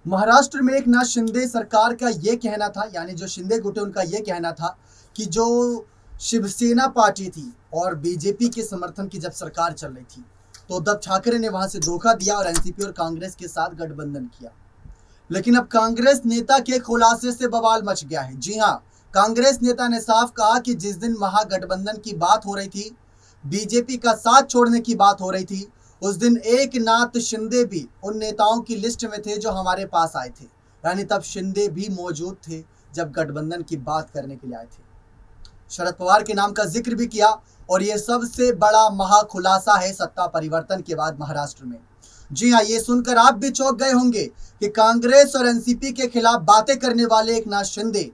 महाराष्ट्र में एक नाथ शिंदे सरकार का ये कहना था, यानी जो शिंदे गुट है उनका ये कहना था कि जो शिवसेना पार्टी थी और बीजेपी के समर्थन की जब सरकार चल रही थी तो उद्धव ठाकरे ने वहां से धोखा दिया और एनसीपी और कांग्रेस के साथ गठबंधन किया। लेकिन अब कांग्रेस नेता के खुलासे से बवाल मच गया है। जी हाँ, कांग्रेस नेता ने साफ कहा कि जिस दिन महागठबंधन की बात हो रही थी, बीजेपी का साथ छोड़ने की बात हो रही थी, उस दिन एक नाथ शिंदे भी उन नेताओं की लिस्ट में थे जो हमारे पास आए थे। यानी तब शिंदे भी मौजूद थे जब गठबंधन की बात करने के लिए आए थे। शरद पवार के नाम का जिक्र भी किया और यह सबसे बड़ा महाखुलासा है सत्ता परिवर्तन के बाद महाराष्ट्र में। जी हाँ, ये सुनकर आप भी चौंक गए होंगे कि कांग्रेस और एनसीपी के खिलाफ बातें करने वाले एक नाथ शिंदे,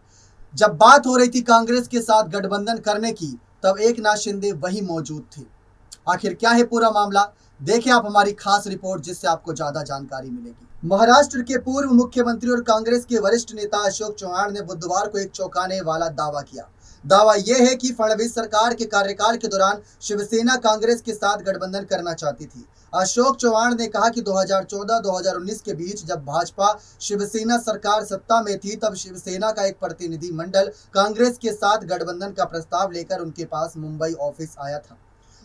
जब बात हो रही थी कांग्रेस के साथ गठबंधन करने की, तब एक नाथ शिंदे वही मौजूद थे। आखिर क्या है पूरा मामला, देखें आप हमारी खास रिपोर्ट जिससे आपको ज्यादा जानकारी मिलेगी। महाराष्ट्र के पूर्व मुख्यमंत्री और कांग्रेस के वरिष्ठ नेता अशोक चव्हाण ने बुधवार को एक चौंकाने वाला दावा किया। दावा यह है कि फडणवीस सरकार के कार्यकाल के दौरान शिवसेना कांग्रेस के साथ गठबंधन करना चाहती थी। अशोक चव्हाण ने कहा कि 2014-2019 के बीच जब भाजपा शिवसेना सरकार सत्ता में थी, तब शिवसेना का एक प्रतिनिधि मंडल कांग्रेस के साथ गठबंधन का प्रस्ताव लेकर उनके पास मुंबई ऑफिस आया था।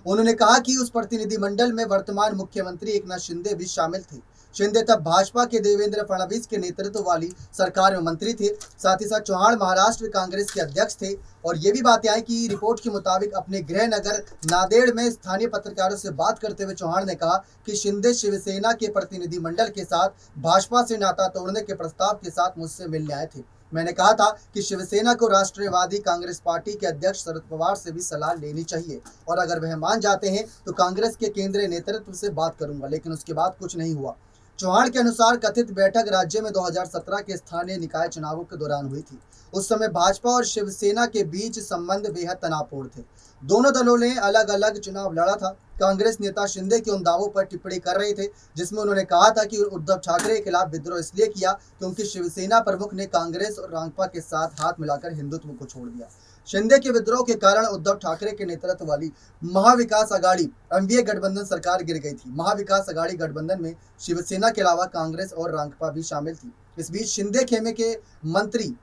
उन्होंने कहा कि उस प्रतिनिधि मंडल में वर्तमान मुख्यमंत्री एकनाथ शिंदे भी शामिल थे। शिंदे तब भाजपा के देवेंद्र फडणवीस के नेतृत्व वाली सरकार में मंत्री थे। साथ ही साथ चव्हाण महाराष्ट्र कांग्रेस के अध्यक्ष थे। और ये भी बातें आई कि रिपोर्ट के मुताबिक अपने गृह नगर नांदेड़ में स्थानीय पत्रकारों से बात करते हुए चव्हाण ने कहा कि शिंदे शिवसेना के प्रतिनिधि मंडल के साथ भाजपा से नाता तोड़ने के प्रस्ताव के साथ मुझसे मिलने आए थे। मैंने कहा था कि शिवसेना को राष्ट्रीयवादी कांग्रेस पार्टी के अध्यक्ष शरद पवार से भी सलाह लेनी चाहिए और अगर वह मान जाते हैं तो कांग्रेस के केंद्रीय नेतृत्व से बात करूंगा, लेकिन उसके बाद कुछ नहीं हुआ। चव्हाण के अनुसार कथित बैठक राज्य में 2017 के स्थानीय निकाय चुनावों के दौरान हुई थी। उस समय भाजपा और शिवसेना के बीच संबंध बेहद तनावपूर्ण थे। दोनों दलों ने अलग अलग चुनाव लड़ा था। कांग्रेस नेता शिंदे के उन दावों पर टिप्पणी कर रहे थे जिसमें उन्होंने कहा था कि उद्धव ठाकरे के खिलाफ विद्रोह इसलिए किया क्योंकि शिवसेना प्रमुख ने कांग्रेस और रांगपा के साथ हाथ मिलाकर हिंदुत्व को छोड़ दिया। शिंदे के विद्रोह के कारण उद्धव ठाकरे के नेतृत्व वाली महाविकास आघाड़ी एनडीए गठबंधन सरकार गिर गई थी। महाविकास आघाड़ी गठबंधन में शिवसेना के अलावा कांग्रेस और रांगपा भी शामिल थी। इस बीच शिंदे खेमे के मंत्री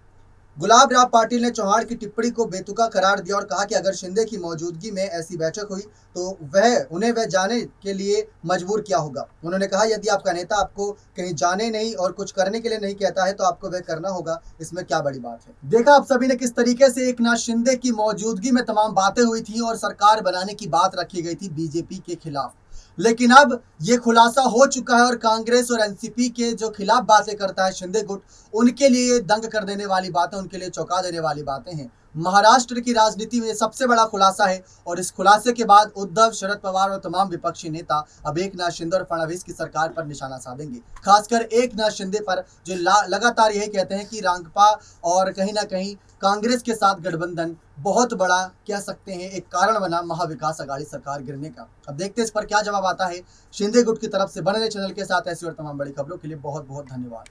गुलाब राव पाटिल ने चव्हाण की टिप्पणी को बेतुका करार दिया और कहा कि अगर शिंदे की मौजूदगी में ऐसी बैठक हुई तो वह जाने के लिए मजबूर किया होगा। उन्होंने कहा यदि आपका नेता आपको कहीं जाने नहीं और कुछ करने के लिए नहीं कहता है तो आपको वह करना होगा, इसमें क्या बड़ी बात है। देखा आप सभी ने किस तरीके से एक नाथ शिंदे की मौजूदगी में तमाम बातें हुई थी और सरकार बनाने की बात रखी गई थी बीजेपी के खिलाफ। लेकिन अब ये खुलासा हो चुका है और कांग्रेस और एनसीपी के जो खिलाफ बातें करता है शिंदे गुट, उनके लिए दंग कर देने वाली बातें, उनके लिए चौंका देने वाली बातें हैं। महाराष्ट्र की राजनीति में सबसे बड़ा खुलासा है और इस खुलासे के बाद उद्धव, शरद पवार और तमाम विपक्षी नेता अब एक नाथ शिंदे और फडणवीस की सरकार पर निशाना साधेंगे। खासकर एक नाथ शिंदे पर जो लगातार यही कहते हैं कि रांगपा और कहीं ना कहीं कांग्रेस के साथ गठबंधन बहुत बड़ा कह सकते हैं एक कारण बना महाविकास आघाड़ी सरकार गिरने का। अब देखते हैं इस पर क्या जवाब आता है शिंदे गुट की तरफ से। बने रहे चैनल के साथ ऐसी और तमाम बड़ी खबरों के लिए बहुत बहुत धन्यवाद।